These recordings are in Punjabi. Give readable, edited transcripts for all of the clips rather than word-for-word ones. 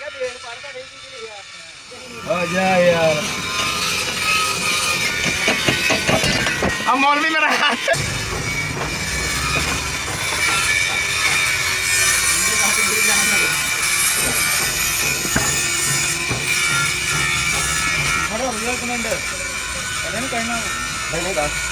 ਕਿਹਾ ਦੇਖ ਪੜਦਾ ਨਹੀਂ ਕੀ ਲਿਖਿਆ ਆ ਜਾ ਯਾਰ ਆ ਮੌਲਵੀ ਮੇਰਾ ਮਾਰੋ ਰਿयल ਕਮਾਂਡਰ ਇਹਨੂੰ ਕਹਿਣਾ ਨਹੀਂ ਦੱਸ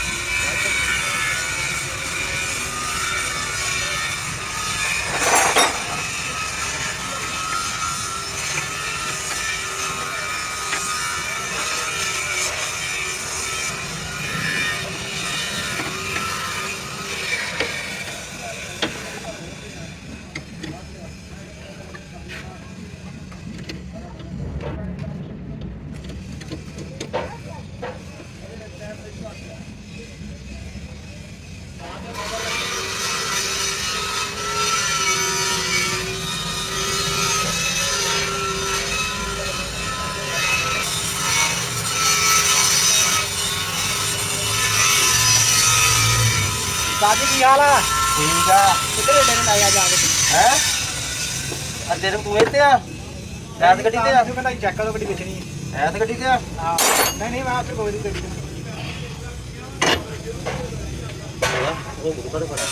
ਦਾਦੀ ਕੀ ਹਾਲ ਆ ਠੀਕ ਆ ਕਿੱਧਰ ਡੇ ਨੇ ਆਇਆ ਜਾ ਕੇ ਹੈ ਅੱਦੇ ਨੂੰ ਤੂੰ ਇੱਥੇ ਆ ਐਤ ਗੱਡੀ ਤੇ ਆ ਤੂੰ ਕਹਿੰਦਾ ਚੈੱਕ ਕਰੋ ਗੱਡੀ ਵੇਚਣੀ ਐਤ ਗੱਡੀ ਤੇ ਆ ਹਾਂ ਨਹੀਂ ਮੈਂ ਆਪੇ ਕੋਈ ਗੱਡੀ ਉਹ ਬੁੱਕਰ ਪੜਾ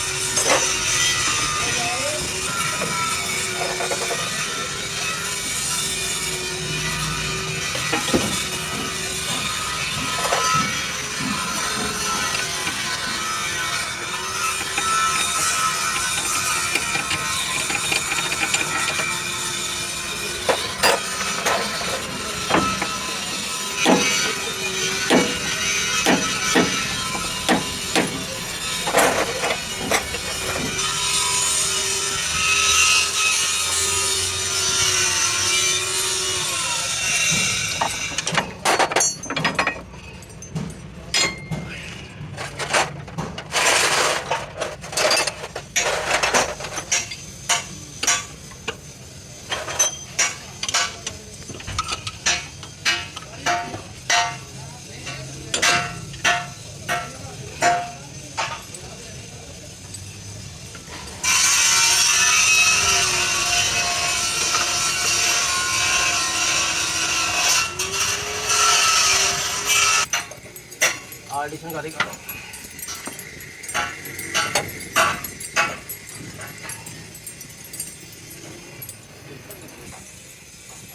ਆਡੀਸ਼ਨ ਕਰੀ ਕਰ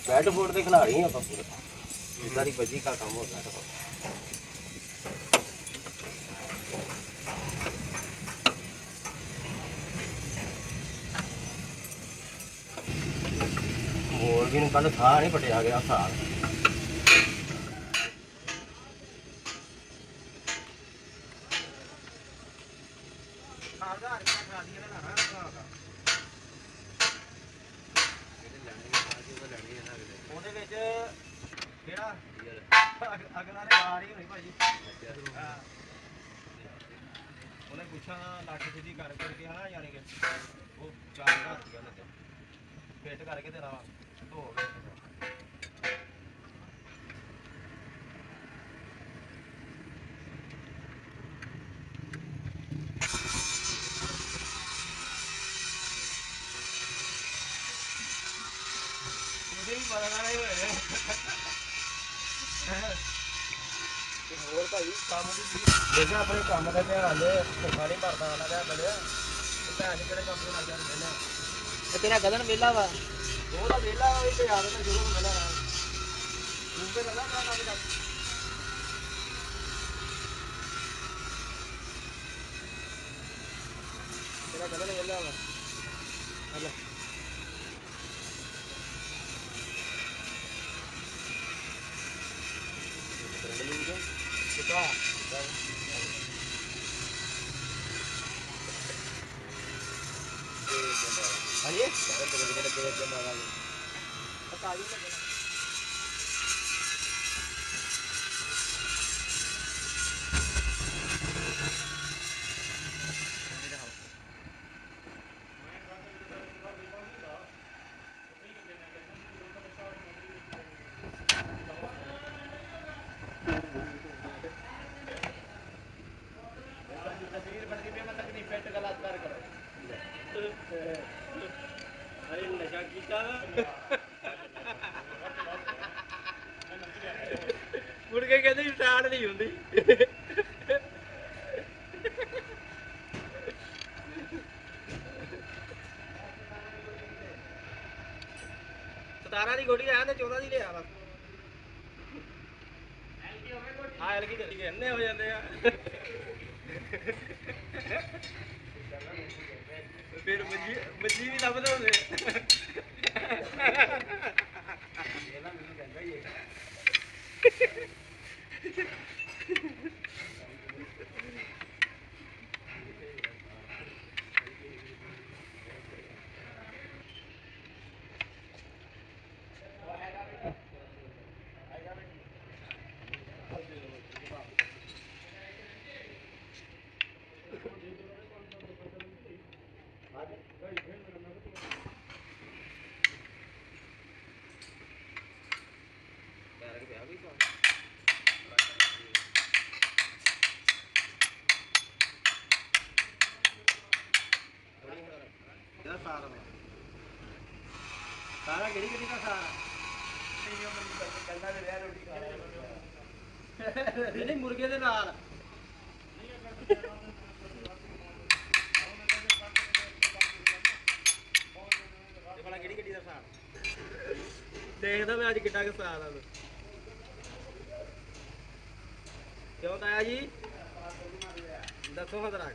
ਬੈਟ ਬੋਰਡ ਤੇ ਖਿਲਾੜੀ ਆਪਾਂ ਪੂਰਾ ਇਦਾਂ ਦੀ ਬੱਜੀ ਦਾ ਕੰਮ ਹੋ ਗਿਆ ਹੋਰ ਵੀ ਨੂੰ ਕੱਲ ਥਾਂ ਨਹੀਂ ਪਟਿਆ ਗਿਆ ਸਾਲ ਉਹਦੇ ਵਿੱਚ ਕਿਹੜਾ ਅਗਲਾ ਨੇ ਬਾਹਰ ਹੀ ਹੋਣੀ ਭਾਜੀ ਉਹਨੇ ਪੁੱਛਾ ਲੱਖ ਸਿੱਧੀ ਕਰ ਕਰਕੇ ਹਨਾ ਯਾਨੀ ਕਿ ਉਹ 4000 ਰੁਪਇਆ ਲੱਗੇ ਫਿੱਟ ਕਰਕੇ ਦੇਣਾ ਧੋ ਕੇ ਹੋਰ ਭਾਈ ਕੰਮ ਦੀ ਦੇਖਿਆ ਆਪਣੇ ਕੰਮ ਦਾ ਧਿਆਨ ਦੇ ਭੁੱਖਾ ਨਹੀਂ ਭਰਦਾ ਆਣਾ ਦਾ ਬੜਿਆ ਤੇ ਭੈਣ ਜੀ ਕਿਹੜੇ ਕੰਮ ਤੋਂ ਲੱਗ ਜਾਂਦੇ ਨੇ ਤੇ ਤੇਰਾ ਗਦਨ ਵਿਹਲਾ ਵਾ ਉਹਦਾ ਵਿਹਲਾ ਹੋਈ ਤੇ ਯਾਦ ਨਾ ਸ਼ੁਰੂ ਤੋਂ ਪਹਿਲਾਂ ਤੂੰ ਤੇ ਲੱਗਾ ਕੰਮ ਕਰ ਤੇਰਾ ਗਦਨ ਵਿਹਲਾ ਵਾ ਹਲਾ ਕਿਤਾ ਹਾਂਜੀ ਪਤਾ ਨਹੀਂ ਲੱਗਣਾ ਨਹੀਂ ਹੁੰਦੀ ਸਤਾਰਾਂ ਦੀ ਗੋਡੀ ਆਇਆ ਤੇ 14 ਦੀ ਲਿਆ ਵਾ ਹਾਂ ਐਲਗੀ ਦੇ ਇੰਨੇ ਹੋ ਜਾਂਦੇ ਆ ਫਿਰ ਮੱਜੀ ਵੀ ਲੱਭਦਾ ਹੁੰਦੇ ਇਹਨਾਂ ਮੈਨੂੰ ਕਹਿੰਦਾ ਹੀ ਹੈ ਸਾਰਾ ਕਿਹੜੀ ਕਿਹੜੀ ਦਾ ਸਾਰਾ ਨਹੀਂ ਮੁਰਗੇ ਦੇ ਨਾਲ ਭਲਾ ਕਿਹੜੀ ਗੱਡੀ ਦਾ ਸਾਰ ਦੇਖਦਾ ਮੈਂ ਅੱਜ ਕਿੱਡਾ ਕੁ ਸਾਰ ਆ ਕਿਉਂ ਤਾਇਆ ਜੀ ਦੱਸੋ ਹਦਰਾ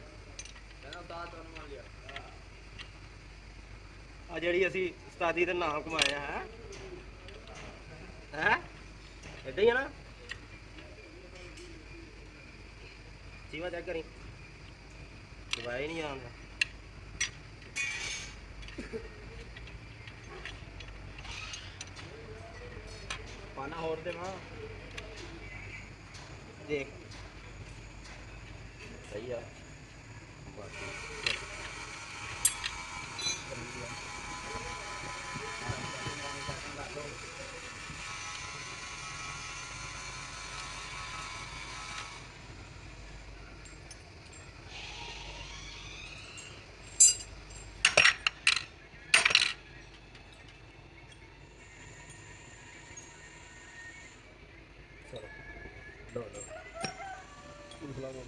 ਆ ਜਿਹੜੀ ਅਸੀਂ ਉਸਤਾਦੀ ਦੇ ਨਾਮ ਕਮਾਇਆ ਹੈ ਹੈ ਏਦਾਂ ਹੀ ਆ ਨਾ ਜੀਵਾ ਚੈੱਕ ਕਰੀ ਦਵਾਈ ਨਹੀਂ ਆਉਂਦਾ ਪਾਣਾ ਹੋਰ ਦੇ ਮਾਂ ਦੇਖ ਸਹੀ ਆ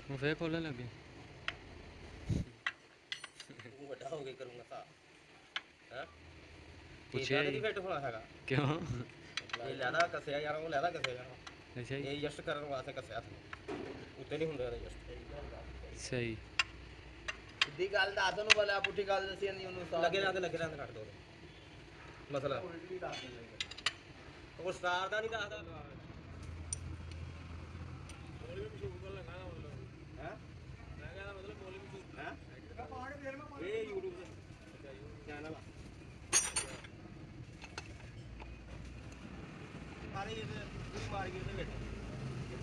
ਹੁਣ ਫੇਰ ਖੋਲਣ ਲੱਗੇ ਵੱਡਾ ਹੋ ਕੇ ਕਰੂੰਗਾ ਤਾਂ ਹੈ ਪੁੱਛਿਆ ਨਹੀਂ ਫਿੱਟ ਹੋਣਾ ਹੈਗਾ ਕਿਉਂ ਇਹ ਲੈਦਾ ਕੱਸਿਆ ਯਾਰ ਉਹ ਲੈਦਾ ਕੱਸਿਆ ਯਾਰ ਅੱਛਾ ਜੀ ਇਹ ਜਸਟ ਕਰਨ ਵਾਸਤੇ ਕੱਸਿਆ ਉੱਤੇ ਨਹੀਂ ਹੁੰਦਾ ਇਹਦਾ ਜਸਟ ਸਹੀ ਸਿੱਧੀ ਗੱਲ ਦੱਸ ਉਹਨੂੰ ਬੋਲਿਆ ਪੁੱਠੀ ਗੱਲ ਦੱਸੀ ਨਹੀਂ ਉਹਨੂੰ ਲੱਗੇ ਰਹਿੰਦੇ ਕੱਟ ਦੋ ਮਸਲਾ ਉਹ ਸਟਾਰ ਦਾ ਨਹੀਂ ਦੱਸਦਾ ਇਹ YouTube ਦਾ ਚੈਨਲ ਆ ਸਾਰੇ ਇਹਦੇ ਪੂਰੀ ਮਾਰਕੀਟ ਦੇ ਵਿੱਚ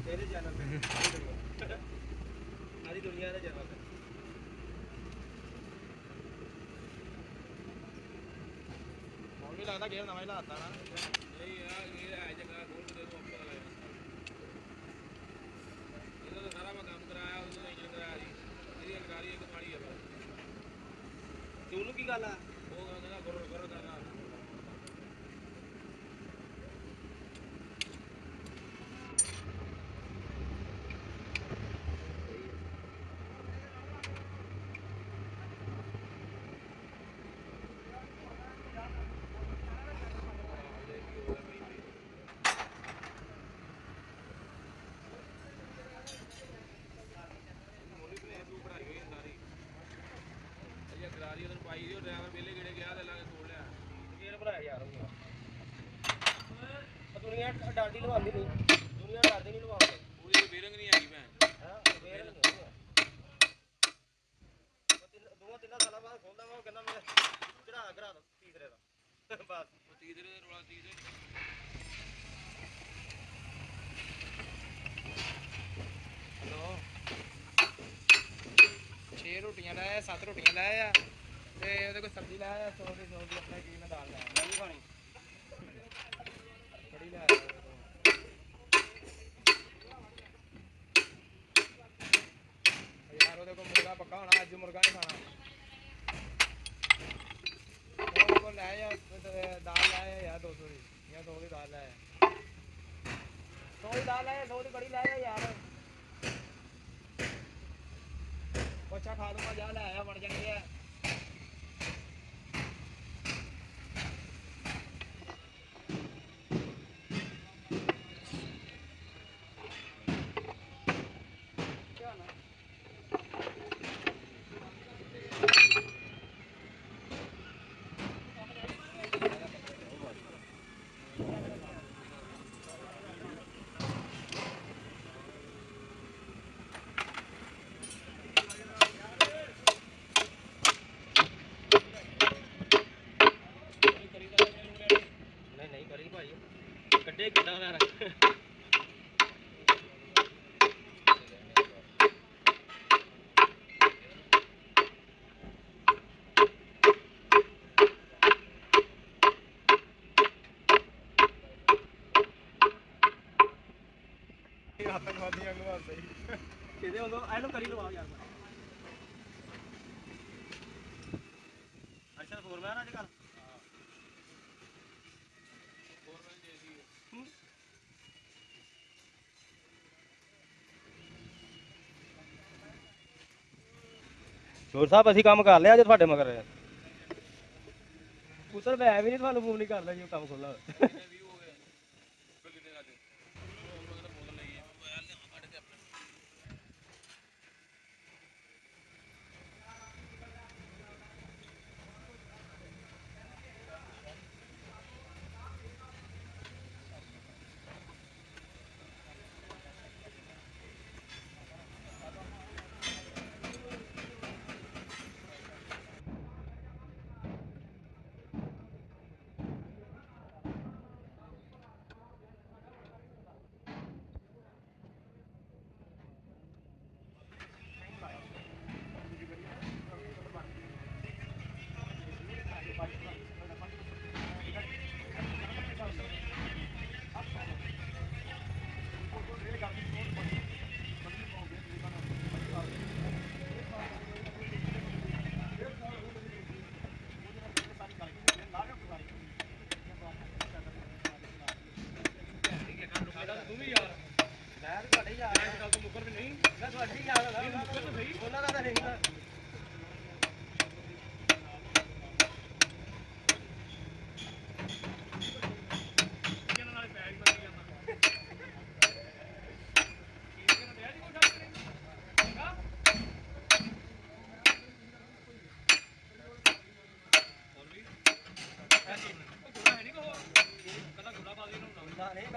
ਇਹਦੇ ਚੈਨਲ ਤੇ ਸਾਰੀ ਦੁਨੀਆ ਦੇ ਚੈਨਲ ਤੇ ਹੁਣ ਵੀ ਲੱਗਦਾ ਗੇਮ ਨਵਾਂ ਹੀ ਲਾਤਾ ਨਾ ਨਹੀਂ ਯਾਰ ਇਹ ਹੈ ਜਗ੍ਹਾ ਖੋਲ ਕੇ ਦੇਖੋ ਆਪਾਂ ਲਾਇਆ ਇਹਦਾ ਤਾਂ ਸਾਰਾ ਮੈਂ ਕੰਮ ਕਰਾਇਆ ਉਹਨੂੰ ਇੰਜਨ ਕਰਾਇਆ ਜੀ ਇਹਦੀ ਅਲਕਾਰੀ ਇੱਕ ਮਾੜੀ ਆ ਤੇ ਉਹਨੂੰ ਕੀ ਗੱਲ ਆ ਉਹ ਕਹਿੰਦਾ ਗੁਰ ਕਰਨਾ ਗਰਾਰੀ ਉਹਨੂੰ ਪਾਈ ਦਿਓ ਡਰਾਈਵਰ ਵੇਲੇ ਗੇੜੇ ਗਿਆ ਤੇ ਲਾ ਕੇ ਤੋੜ ਲਿਆ ਫੇਰ ਭਰਾਇਆ ਯਾਰ ਉਹ ਦੁਨੀਆ ਡਾਡੀ ਲਵਾਉਂਦੀ ਨਹੀਂ ਦੁਨੀਆ ਡਰਦੀ ਨਹੀਂ ਲਵਾਉਂਦੇ ਉਹਦੀ ਬੇਰੰਗ ਨਹੀਂ ਆਈ ਭੈਣ ਹਾਂ ਬੇਰੰਗ ਨਹੀਂ ਉਹ ਤਿੰਨਾਂ ਸਾਲਾਂ ਬਾਅਦ ਖੋਲਦਾ ਵਾ ਉਹ ਕਹਿੰਦਾ ਮੈਂ ਚੜਾ ਦੋ ਤੀਸਰੇ ਦਾ ਬਸ ਤੀਸਰੇ ਦੇ ਰੋਲਾ ਤੀਸਰੇ ਹਲੋ 6 ਰੋਟੀਆਂ ਲਾਇਆ 7 ਰੋਟੀਆਂ ਲਾਇਆ ਤੇ ਉਹਦੇ ਕੋਈ ਸਬਜ਼ੀ ਲਾਇਆ 100 ਦੀ ਆਪਣਾ ਕੀ ਮੈਂ ਦਾਲ ਲਾਇਆ ਮੈਂ ਨਹੀਂ ਖਾਣੀ ਕੜੀ ਲਾਇਆ ਯਾਰ ਉਹਦੇ ਕੋਲ ਮੁਰਗਾ ਪੱਕਾ ਹੋਣਾ ਅੱਜ ਮੁਰਗਾ ਨਹੀਂ ਖਾਣਾ ਉਹਦੇ ਕੋਲ ਲਾਇਆ ਦਾਲ ਲਾਇਆ ਯਾਰ 200 ਦੀ ਜਾਂ 2 ਦੀ ਦਾਲ ਲਾਇਆ ਸੋਈ ਲਾ ਲੈ ਸੋ ਦੀ ਬੜੀ ਲੈ ਲੈ ਯਾਰ ਬੱਚਾ ਖਾ ਲੂੰਗਾ ਜਾ ਲੈ ਆਇਆ ਬਣ ਜਾਣਗੇ ਆ ਨਹੀਂ ਕਰੀ ਭਾਈ ਕੱਢੇ ਕਿੱਦਾਂ ਮੈਂ ਆਤੰਕਵਾਦੀਆਂ ਨੂੰ ਆ ਸਹੀ ਕਿਤੇ ਹੁੰਦੋ ਇਹਨੂੰ ਕਰੀ ਲਵਾ ਯਾਰ ਅੱਛਾ ਫੋਰਮੈਨ ਅੱਜ ਕੱਲ ਸ਼ੋਰ ਸਾਹਿਬ ਅਸੀਂ ਕੰਮ ਕਰ ਲਿਆ ਜੇ ਤੁਹਾਡੇ ਮਗਰ ਪੁੱਤਰ ਮੈਂ ਵੀ ਨਹੀਂ ਤੁਹਾਨੂੰ ਫੋਨ ਨਹੀਂ ਕਰਦਾ ਜੀ ਕੰਮ ਖੋਲਾ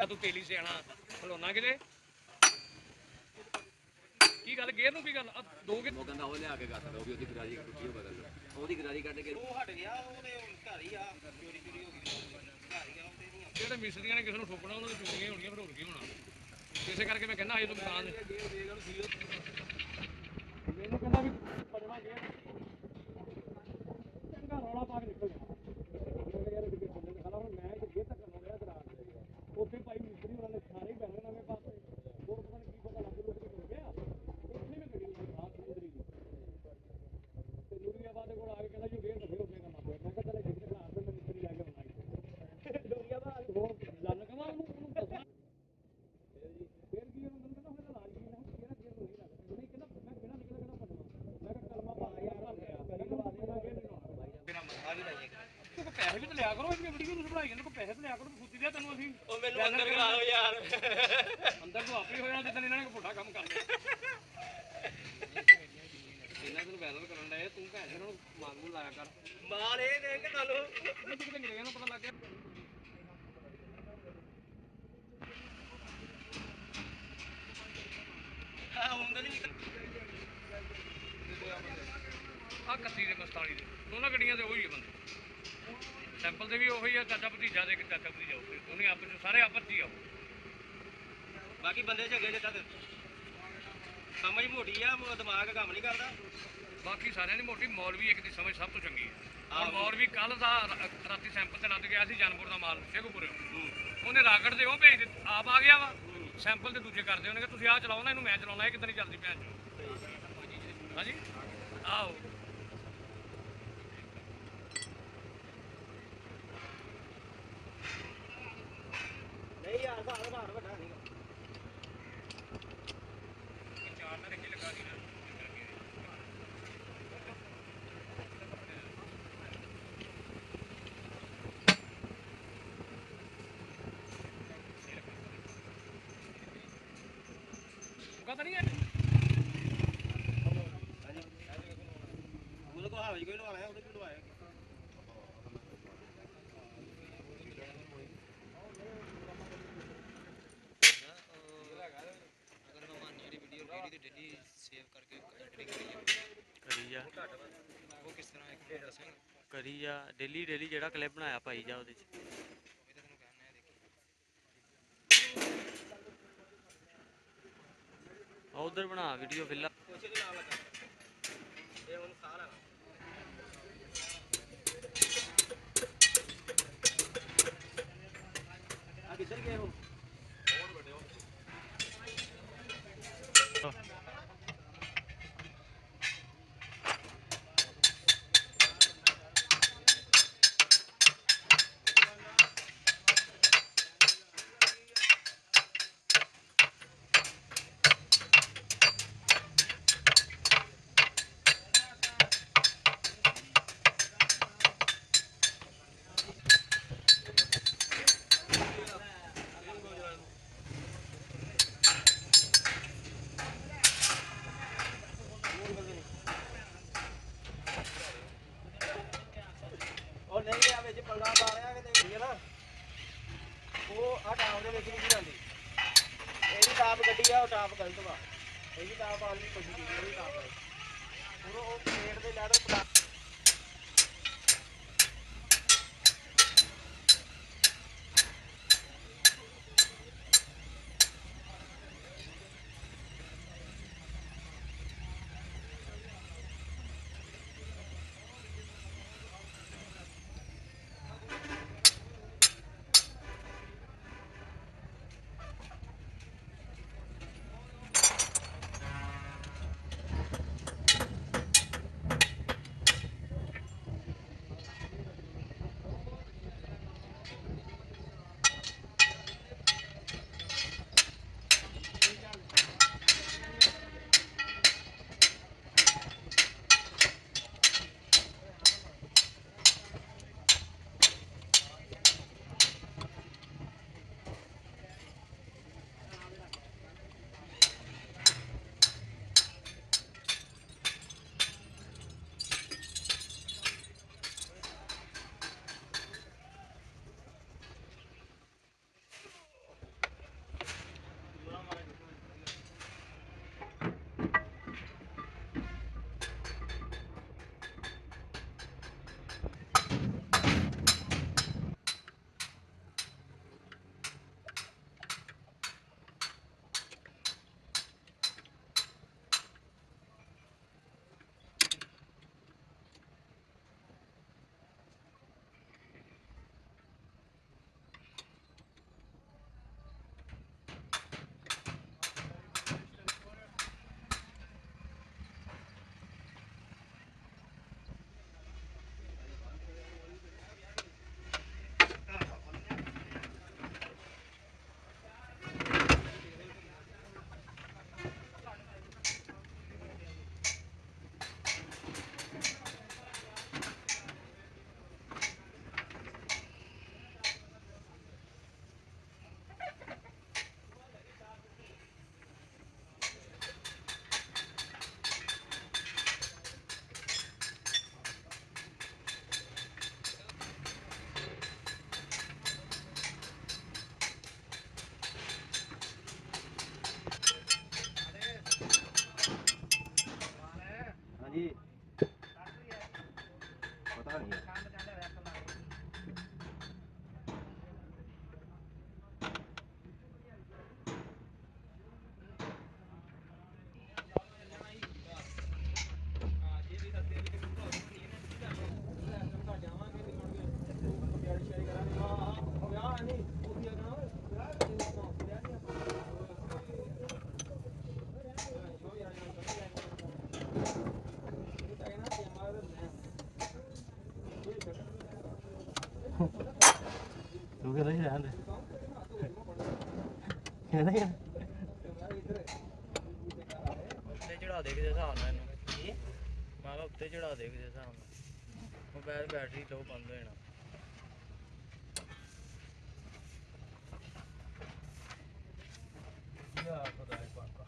ਤੂੰ ਤੇਲੀ ਸਿਆਣਾ ਖਲੋਣਾ ਕਿਤੇ ਕੀ ਗੱਲ ਗੇਰ ਨੂੰ ਕੀ ਗੱਲ ਦੋ ਕਿ ਉਹ ਕਹਿੰਦਾ ਉਹ ਲਿਆ ਕੇ ਗੱਤ ਦੋ ਵੀ ਉਹਦੀ ਗਰਾਰੀ ਟੁੱਟੀ ਹੋ ਬਦਲ ਉਹਦੀ ਗਰਾਰੀ ਕੱਢ ਕੇ ਉਹ ਹਟ ਗਿਆ ਉਹਦੇ ਘਰ ਹੀ ਆ ਚੋਰੀ ਚੋਰੀ ਹੋ ਗਈ ਘਰ ਹੀ ਆ ਉਹਦੇ ਨਹੀਂ ਜਿਹੜੇ ਮਿਸਤਰੀਆਂ ਨੇ ਕਿਸੇ ਨੂੰ ਠੋਕਣਾ ਉਹਨਾਂ ਦੀ ਚੁਗਲੀਆਂ ਹੋਣੀਆਂ ਫਿਰ ਹੋਰ ਕੀ ਹੋਣਾ ਇਸੇ ਕਰਕੇ ਮੈਂ ਕਹਿੰਦਾ ਇਹ ਦੁਕਾਨ ਮੈਨੂੰ ਕਹਿੰਦਾ ਵੀ ਪੰਜਵਾਂ ਗੇਰ ਚੰਗਾ ਰੌਲਾ ਪਾ ਕੇ ਨਿਕਲ ਗਿਆ ਉੱਥੇ ਭਾਈ ਮਿਸਤਰੀ ਉਹਨਾਂ ਨੇ ਸਾਰੇ ਬੈਠੇ ਨਵੇਂ ਪਾਸੇ ਹੋਰ ਪਤਾ ਨਹੀਂ ਕੀ ਪਤਾ ਲੱਗ ਲੁੱਟ ਕੇ ਗਿਆ ਉੱਥੇ ਵੀ ਗੱਡੀ ਸਾਹ ਸਮੁੰਦਰੀ ਦੀ ਤੇ ਨੂਰੀਆਬਾਦ ਦੇ ਕੋਲ ਆ ਕੇ ਕਹਿੰਦਾ ਜੀ ਗੇਰ ਫਿਰ ਉੱਥੇ ਕਰਨਾ ਪਿਆ ਮੈਂ ਕਿਹਾ ਚਲੇ ਜਿੱਥੇ ਬਣਾ ਦੇ ਮੈਂ ਮਿਸਤਰੀ ਲੈ ਕੇ ਆਉਣਾ ਨੂਰੀਆਬਾਦ ਹੋਰ ਲੰਨ ਕਮਾ ਉਹਨੂੰ ਦੱਸਾਂ ਫਿਰ ਕੀ ਉਹਨੂੰ ਕਹਿੰਦਾ ਫਿਰ ਲਾਜ ਕੀ ਨਾ ਕਿਹੜਾ ਗੇਰ ਨਹੀਂ ਲੱਗਦਾ ਨਹੀਂ ਕਹਿੰਦਾ ਮੈਂ ਬਿਨਾਂ ਨਿਕਲ ਕਹਿੰਦਾ ਪੜਨਾ ਮੈਂ ਕਿਹਾ ਕਲਮਾ ਪਾ ਯਾਰ ਹੱਲ ਗਿਆ ਪਹਿਲੀ ਵਾਰ ਮੈਂ ਗੇਰ ਨਹੀਂ ਲਾਉਣਾ ਮੇਰਾ ਮਸਲਾ ਵੀ ਲਾਈਏ ਤੂੰ ਪੈਸੇ ਵੀ ਤੇ ਲਿਆ ਕਰੋ ਇੰਨੀ ਵੀਡੀਓ ਨੂੰ ਬਣਾਈ ਜਾਂਦੇ ਕੋ ਪੈਸੇ ਤੇ ਲਿਆ ਕਰੋ ਫੁੱਟੀ ਦਿਆ ਤੈਨੂੰ ਅਸੀਂ ਉਹ ਮੈਨੂੰ ਅੰਦਰ ਕਰਾ ਦਿਓ ਯਾਰ ਅੰਦਰ ਤੋਂ ਆਪੇ ਹੋਇਆ ਜਿੱਦਾਂ ਇਹਨਾਂ ਨੇ ਪੁੱਠਾ ਕੰਮ ਕਰ ਲਿਆ ਇਹਨਾਂ ਨੂੰ ਵੈਲਰ ਕਰਨ ਦਾ ਤੂੰ ਭੈਣ ਇਹਨਾਂ ਨੂੰ ਮਾਂਗੂ ਲਾਇਆ ਕਰ ਮਾਲ ਇਹ ਦੇਖ ਕੇ ਤੁਹਾਨੂੰ ਤੂੰ ਕਿਤੇ ਅੰਗਰੇਜ਼ਾਂ ਨੂੰ ਪਤਾ ਲੱਗ ਗਿਆ ਹਾਂ ਹੁੰਦਾ ਨਹੀਂ ਆ 31 ਦੇ 47 ਦੇ ਦੋਨਾਂ ਗੱਡੀਆਂ ਦੇ ਉਹੀ ਆ ਬੰਦੇ ਸੈਂਪਲ ਤੇ ਵੀ ਉਹੀ ਆ ਚਾਚਾ ਭਤੀਜਾ ਦੇ ਚਾਚਾ ਭਤੀਜਾ ਉਹਨੇ ਆਪਸ ਚ ਸਾਰੇ ਆਪਸ ਚ ਹੀ ਆਓ ਬਾਕੀ ਬੰਦੇ ਝੱਗੇ ਜੇ ਤੱਕ ਸਮਝ ਮੋਟੀ ਆ ਦਿਮਾਗ ਕੰਮ ਨਹੀਂ ਕਰਦਾ ਬਾਕੀ ਸਾਰਿਆਂ ਦੀ ਮੋਟੀ ਮੌਲਵੀ ਇੱਕ ਦੀ ਸਮਝ ਸਭ ਤੋਂ ਚੰਗੀ ਹੈ ਹੁਣ ਮੌਲਵੀ ਕੱਲ ਦਾ ਰਾਤੀ ਸੈਂਪਲ ਤੇ ਲੱਦ ਗਿਆ ਸੀ ਜਨਪੁਰ ਦਾ ਮਾਲ ਸ਼ੇਖੂਪੁਰੇ ਉਹਨੇ ਰਾਕਟ ਦੇ ਉਹ ਭੇਜ ਦਿੱਤੇ ਆਪ ਆ ਗਿਆ ਵਾ ਸੈਂਪਲ ਤੇ ਦੂਜੇ ਕਰਦੇ ਉਹਨੇ ਕਿ ਤੁਸੀਂ ਆਹ ਚਲਾਓ ਨਾ ਇਹਨੂੰ ਮੈਂ ਚਲਾਉਣਾ ਇਹ ਕਿੱਦਾਂ ਨਹੀਂ ਚੱਲਦੀ ਭੈਣ ਚੋ ਹਾਂਜੀ ਆਓ ਨਹੀਂ ਯਾਰ ਭਾਰ ਵੱਡਾ ਨਹੀਂ ਤਾਂ ਨਹੀਂ ਹੈ ਉਹਦੇ ਕੋਲ ਹਾਵੇ ਕੋਈ ਲਵਾਇਆ ਉਹਦੇ ਕੋਲ ਲਵਾਇਆ ਕਰੀ ਜਾ ਡੇਲੀ ਜਿਹੜਾ ਕਲਿੱਪ ਬਣਾਇਆ ਪਾਈ ਜਾ ਉਹਦੇ 'ਚ ਉਧਰ ਬਣਾ ਵੀਡੀਓ ਫਿਲਹਾਲ ਕੋਸ਼ੇ ਦੇ ਨਾਲ ਲੱਗਾ ਇਹ ਹੁਣ ਸਾਰਾ ਆ ਕਿੱਧਰ ਗਏ ਹੋ ਉਹ ਨਹੀਂ ਆ ਵਿੱਚ ਪੰਗਾ ਪਾ ਰਿਹਾ ਕਿਤੇ ਠੀਕ ਹੈ ਨਾ ਉਹ ਆ ਟਾਪ ਦੇ ਵਿੱਚ ਨਹੀਂ ਜਾਂਦੀ ਇਹਦੀ ਟਾਪ ਗੱਡੀ ਆ ਉਹ ਟਾਪ ਗਲਤ ਵਾ ਇਹਦੀ ਟਾਪ ਆ ਲਈ ਕੋਸ਼ਿਸ਼ ਕੀਤੀ ਉਹਦੀ ਟਾਪ ਹੈ ਉਹ ਪਲੇਟ ਦੇ ਲੈਦਰ ਪਟਾ ਹਾਂਜੀ ਪਤਾ ਨਹੀਂ ਤੂੰ ਕਿਹਦਾ ਹੀ ਰਹਿਣ ਦੇ ਕਿਹਦਾ ਹੀ ਉੱਤੇ ਚੜਾ ਦੇ ਕਿਸੇ ਹਿਸਾਬ ਨਾਲ ਇਹਨੂੰ ਮੈਂ ਕਿਹਾ ਉੱਤੇ ਚੜਾ ਦੇ ਕਿਸੇ ਹਿਸਾਬ ਨਾਲ ਮੋਬਾਈਲ ਬੈਟਰੀ ਲੋ ਬੰਦ ਹੋ ਜਾਣਾ ਯਾ ਖੁਦਾ ਪਾਕਾ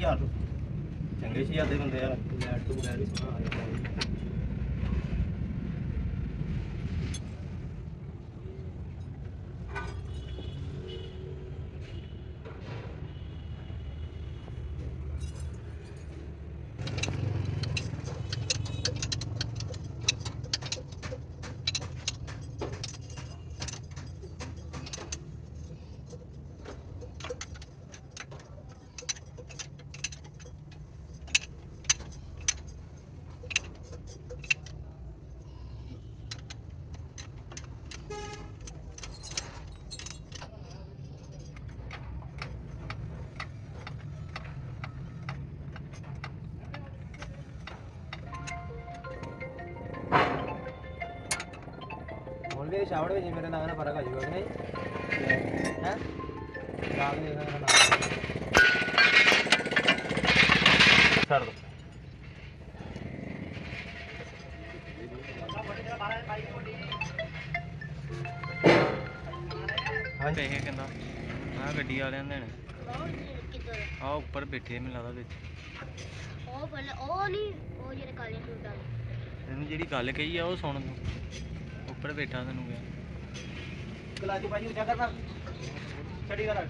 6,000 ਤੋਂ ਚੰਗੇ 6,000 ਦੇ ਬੰਦੇ ਯਾਰ ਲੈਟ ਤੋਂ ਬਗੈਰ ਵੀ ਸੋਹਣਾ ਆ ਜਾਂਦਾ ਹੁਣ ਵੀ ਸ਼ਾਵੜ ਵਿੱਚ ਮੇਰੇ ਨਾਲ ਫਰਕ ਆ ਜਾਊਗਾ ਕਿ ਨਹੀਂ ਹੈ ਲਾਗ ਦੇਖਣਾ ਨਾ ਛੱਡ ਦੋ ਪੈਸੇ ਕਹਿੰਦਾ ਆਹ ਗੱਡੀ ਵਾਲਿਆਂ ਦੇ ਨੇ ਆ ਉੱਪਰ ਬੈਠੇ ਮੈਨੂੰ ਲੱਗਦਾ ਵਿੱਚ ਉਹ ਪਹਿਲੇ ਉਹ ਨਹੀਂ ਉਹ ਜਿਹੜੇ ਕਾਲੇ ਸੂਟ ਵਾਲੇ ਤੈਨੂੰ ਜਿਹੜੀ ਗੱਲ ਕਹੀ ਆ ਉਹ ਸੁਣ ਤੂੰ ਉੱਪਰ ਬੈਠਾ ਤੈਨੂੰ ਗਿਆ ਗਲਾਜੀ ਭਾਜੀ ਉੱਚਾ ਕਰ ਛੜੀ ਕਰ